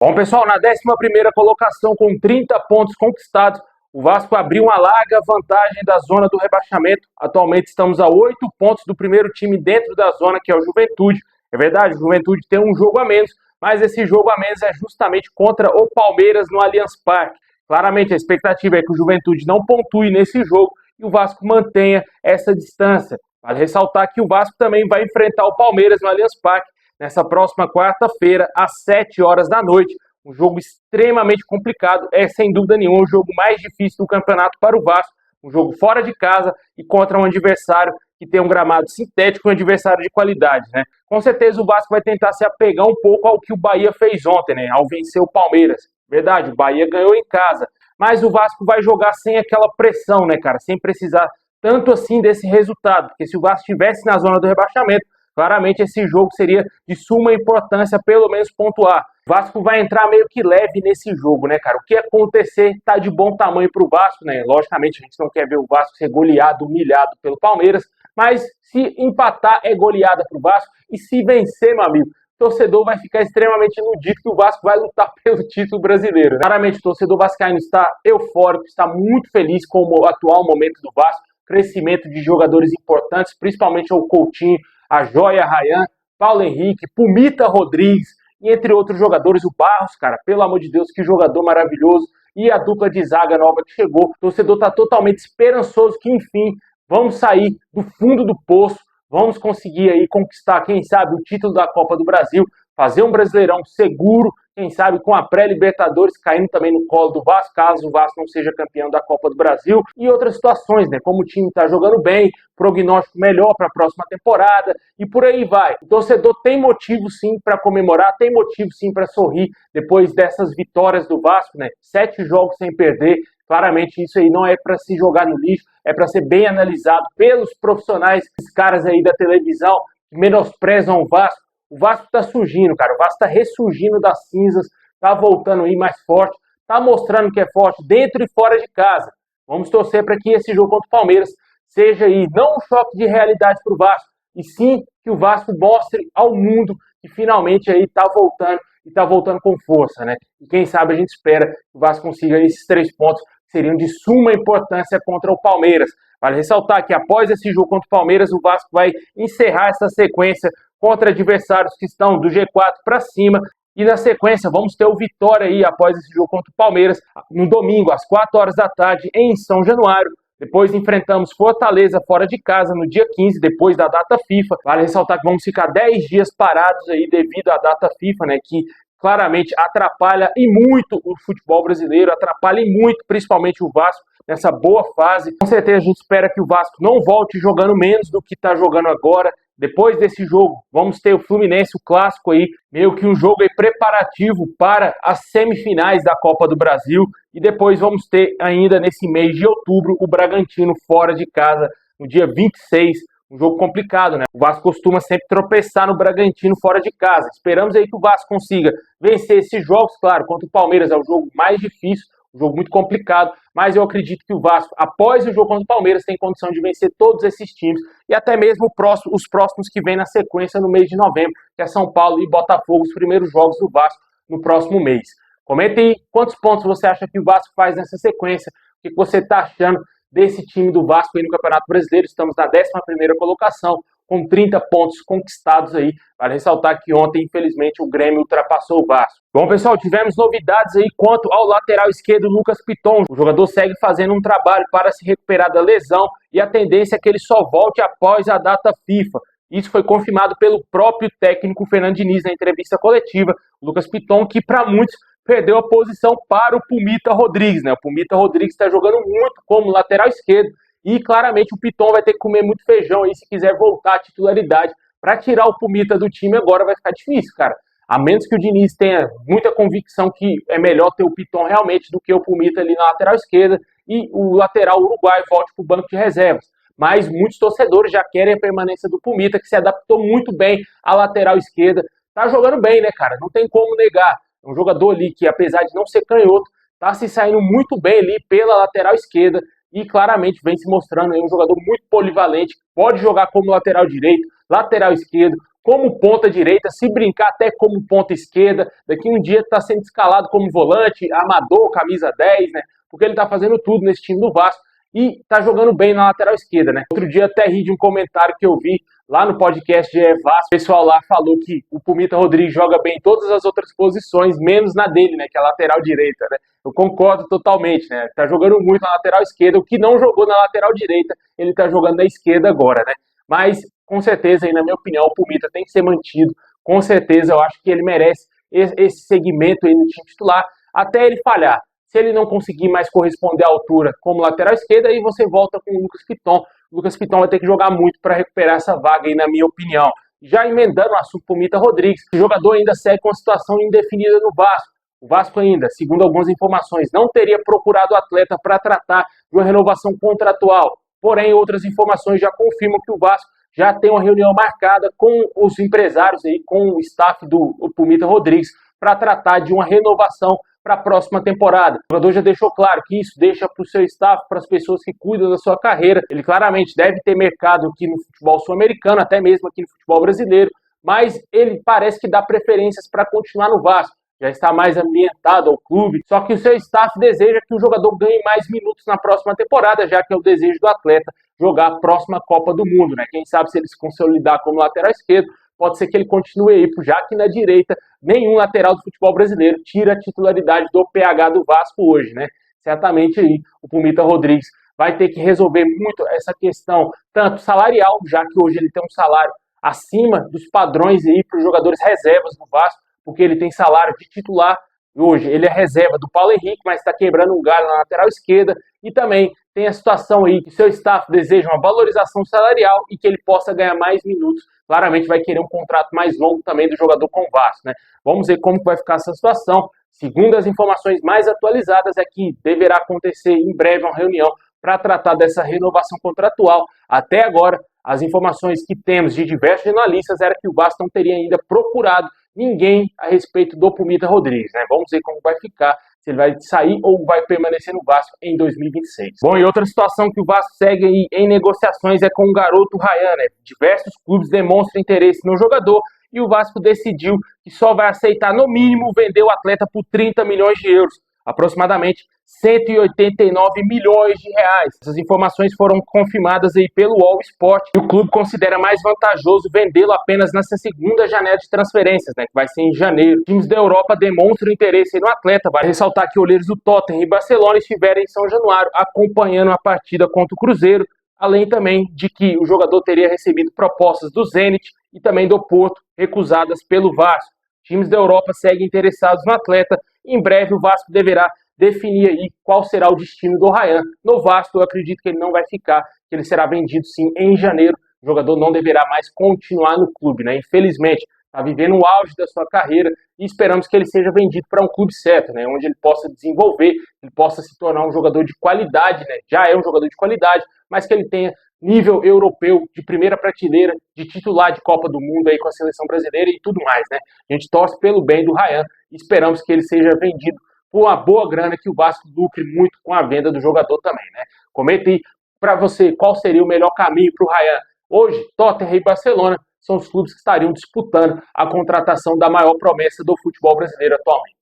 Bom, pessoal, na 11ª colocação com 30 pontos conquistados, o Vasco abriu uma larga vantagem da zona do rebaixamento. Atualmente estamos a 8 pontos do primeiro time dentro da zona, que é o Juventude. É verdade, o Juventude tem um jogo a menos, mas esse jogo a menos é justamente contra o Palmeiras no Allianz Parque. Claramente a expectativa é que o Juventude não pontue nesse jogo e o Vasco mantenha essa distância. Vale ressaltar que o Vasco também vai enfrentar o Palmeiras no Allianz Parque nessa próxima quarta-feira, às 7 horas da noite. Um jogo extremamente complicado, é sem dúvida nenhuma o jogo mais difícil do campeonato para o Vasco. Um jogo fora de casa e contra um adversário que tem um gramado sintético, um adversário de qualidade, né? Com certeza o Vasco vai tentar se apegar um pouco ao que o Bahia fez ontem, né? Ao vencer o Palmeiras. Verdade, o Bahia ganhou em casa, mas o Vasco vai jogar sem aquela pressão, né, cara? Sem precisar tanto assim desse resultado, porque se o Vasco estivesse na zona do rebaixamento, claramente esse jogo seria de suma importância, pelo menos pontuar. O Vasco vai entrar meio que leve nesse jogo, né, cara? O que acontecer tá de bom tamanho pro Vasco, né? Logicamente a gente não quer ver o Vasco ser goleado, humilhado pelo Palmeiras, mas se empatar é goleada pro Vasco e se vencer, meu amigo, o torcedor vai ficar extremamente iludido que o Vasco vai lutar pelo título brasileiro, né? Claramente o torcedor vascaíno está eufórico, está muito feliz com o atual momento do Vasco, crescimento de jogadores importantes, principalmente o Coutinho, a Joia Rayan, Paulo Henrique, Pumita Rodrigues, e entre outros jogadores, o Barros, cara, pelo amor de Deus, que jogador maravilhoso, e a dupla de zaga nova que chegou. O torcedor está totalmente esperançoso que, enfim, vamos sair do fundo do poço, vamos conseguir aí conquistar, quem sabe, o título da Copa do Brasil, fazer um Brasileirão seguro, quem sabe com a pré-Libertadores caindo também no colo do Vasco, caso o Vasco não seja campeão da Copa do Brasil, e outras situações, né, como o time está jogando bem, prognóstico melhor para a próxima temporada, e por aí vai. O torcedor tem motivo sim para comemorar, tem motivo sim para sorrir depois dessas vitórias do Vasco, né, 7 jogos sem perder. Claramente isso aí não é para se jogar no lixo, é para ser bem analisado pelos profissionais, esses caras aí da televisão que menosprezam o Vasco. O Vasco está surgindo, cara. O Vasco está ressurgindo das cinzas, está voltando aí mais forte, está mostrando que é forte dentro e fora de casa. Vamos torcer para que esse jogo contra o Palmeiras seja aí não um choque de realidade para o Vasco, e sim que o Vasco mostre ao mundo que finalmente aí está voltando e está voltando com força, né? E quem sabe a gente espera que o Vasco consiga esses 3 pontos que seriam de suma importância contra o Palmeiras. Vale ressaltar que após esse jogo contra o Palmeiras, o Vasco vai encerrar essa sequência contra adversários que estão do G4 para cima. E na sequência, vamos ter o Vitória aí após esse jogo contra o Palmeiras, no domingo, às 4 horas da tarde, em São Januário. Depois enfrentamos Fortaleza fora de casa no dia 15, depois da data FIFA. Vale ressaltar que vamos ficar 10 dias parados aí devido à data FIFA, né, que claramente atrapalha e muito o futebol brasileiro, atrapalha e muito, principalmente o Vasco, nessa boa fase. Com certeza a gente espera que o Vasco não volte jogando menos do que está jogando agora. Depois desse jogo, vamos ter o Fluminense, o clássico aí, meio que um jogo aí preparativo para as semifinais da Copa do Brasil. E depois vamos ter ainda nesse mês de outubro o Bragantino fora de casa, no dia 26. Um jogo complicado, né? O Vasco costuma sempre tropeçar no Bragantino fora de casa. Esperamos aí que o Vasco consiga vencer esses jogos, claro, contra o Palmeiras é o jogo mais difícil, um jogo muito complicado, mas eu acredito que o Vasco, após o jogo contra o Palmeiras, tem condição de vencer todos esses times e até mesmo os próximos que vêm na sequência no mês de novembro, que é São Paulo e Botafogo, os primeiros jogos do Vasco no próximo mês. Comenta aí quantos pontos você acha que o Vasco faz nessa sequência, o que você está achando desse time do Vasco aí no Campeonato Brasileiro. Estamos na 11ª colocação, com 30 pontos conquistados aí. Vale ressaltar que ontem, infelizmente, o Grêmio ultrapassou o Vasco. Bom, pessoal, tivemos novidades aí quanto ao lateral esquerdo Lucas Piton. O jogador segue fazendo um trabalho para se recuperar da lesão e a tendência é que ele só volte após a data FIFA. Isso foi confirmado pelo próprio técnico Fernando Diniz na entrevista coletiva. O Lucas Piton, que para muitos perdeu a posição para o Pumita Rodrigues, né? O Pumita Rodrigues está jogando muito como lateral esquerdo e claramente o Piton vai ter que comer muito feijão aí se quiser voltar à titularidade. Para tirar o Pumita do time agora vai ficar difícil, cara. A menos que o Diniz tenha muita convicção que é melhor ter o Piton realmente do que o Pumita ali na lateral esquerda e o lateral uruguaio volte para o banco de reservas. Mas muitos torcedores já querem a permanência do Pumita, que se adaptou muito bem à lateral esquerda. Tá jogando bem, né, cara? Não tem como negar. É um jogador ali que, apesar de não ser canhoto, tá se saindo muito bem ali pela lateral esquerda e claramente vem se mostrando aí um jogador muito polivalente, pode jogar como lateral direito, lateral esquerdo, como ponta direita, se brincar até como ponta esquerda, daqui um dia está sendo escalado como volante, amador, camisa 10, né? Porque ele está fazendo tudo nesse time do Vasco e está jogando bem na lateral esquerda, né? Outro dia até ri de um comentário que eu vi lá no podcast de Vasco, o pessoal lá falou que o Pumita Rodrigues joga bem em todas as outras posições, menos na dele, né? Que é a lateral direita, né? Eu concordo totalmente, né? Tá jogando muito na lateral esquerda, o que não jogou na lateral direita, ele tá jogando na esquerda agora, né? Mas, com certeza, aí, na minha opinião, o Pumita tem que ser mantido. Com certeza, eu acho que ele merece esse segmento aí no time titular, até ele falhar. Se ele não conseguir mais corresponder à altura como lateral esquerda, aí você volta com o Lucas Piton. O Lucas Piton vai ter que jogar muito para recuperar essa vaga aí, na minha opinião. Já emendando o assunto Pumita Rodrigues, o jogador ainda segue com a situação indefinida no Vasco. O Vasco ainda, segundo algumas informações, não teria procurado o atleta para tratar de uma renovação contratual. Porém, outras informações já confirmam que o Vasco já tem uma reunião marcada com os empresários, aí, com o staff do Pumita Rodrigues, para tratar de uma renovação para a próxima temporada. O jogador já deixou claro que isso deixa para o seu staff, para as pessoas que cuidam da sua carreira. Ele claramente deve ter mercado aqui no futebol sul-americano, até mesmo aqui no futebol brasileiro, mas ele parece que dá preferências para continuar no Vasco. Já está mais ambientado ao clube, só que o seu staff deseja que o jogador ganhe mais minutos na próxima temporada, já que é o desejo do atleta jogar a próxima Copa do Mundo, né? Quem sabe se ele se consolidar como lateral esquerdo, pode ser que ele continue aí, já que na direita nenhum lateral do futebol brasileiro tira a titularidade do PH do Vasco hoje, né? Certamente aí o Pumita Rodrigues vai ter que resolver muito essa questão, tanto salarial, já que hoje ele tem um salário acima dos padrões aí para os jogadores reservas do Vasco, porque ele tem salário de titular. Hoje ele é reserva do Paulo Henrique, mas está quebrando um galho na lateral esquerda. E também tem a situação aí que seu staff deseja uma valorização salarial e que ele possa ganhar mais minutos. Claramente vai querer um contrato mais longo também do jogador com o Vasco, né? Vamos ver como vai ficar essa situação. Segundo as informações mais atualizadas, é que deverá acontecer em breve uma reunião para tratar dessa renovação contratual. Até agora, as informações que temos de diversos jornalistas era que o Vasco não teria ainda procurado ninguém a respeito do Pumita Rodrigues, né? Vamos ver como vai ficar, se ele vai sair ou vai permanecer no Vasco em 2026. Bom, e outra situação que o Vasco segue aí em negociações é com o garoto Ryan, né? Diversos clubes demonstram interesse no jogador e o Vasco decidiu que só vai aceitar no mínimo vender o atleta por 30 milhões de euros, aproximadamente 189 milhões de reais. Essas informações foram confirmadas aí pelo All Sport e o clube considera mais vantajoso vendê-lo apenas nessa segunda janela de transferências, né, que vai ser em janeiro. Times da Europa demonstram interesse no atleta. Vale ressaltar que olheiros do Tottenham e Barcelona estiveram em São Januário acompanhando a partida contra o Cruzeiro, além também de que o jogador teria recebido propostas do Zenit e também do Porto, recusadas pelo Vasco. Times da Europa seguem interessados no atleta. Em breve o Vasco deverá definir aí qual será o destino do Ryan. No Vasco, eu acredito que ele não vai ficar, que ele será vendido sim em janeiro. O jogador não deverá mais continuar no clube, né? Infelizmente, está vivendo o auge da sua carreira e esperamos que ele seja vendido para um clube certo, né? Onde ele possa desenvolver, ele possa se tornar um jogador de qualidade, né? Já é um jogador de qualidade, mas que ele tenha nível europeu, de primeira prateleira, de titular de Copa do Mundo aí com a seleção brasileira e tudo mais, né? A gente torce pelo bem do Ryan e esperamos que ele seja vendido por uma boa grana, que o Vasco lucre muito com a venda do jogador também, né? Comenta aí para você qual seria o melhor caminho para o Ryan. Hoje, Tottenham e Barcelona são os clubes que estariam disputando a contratação da maior promessa do futebol brasileiro atualmente.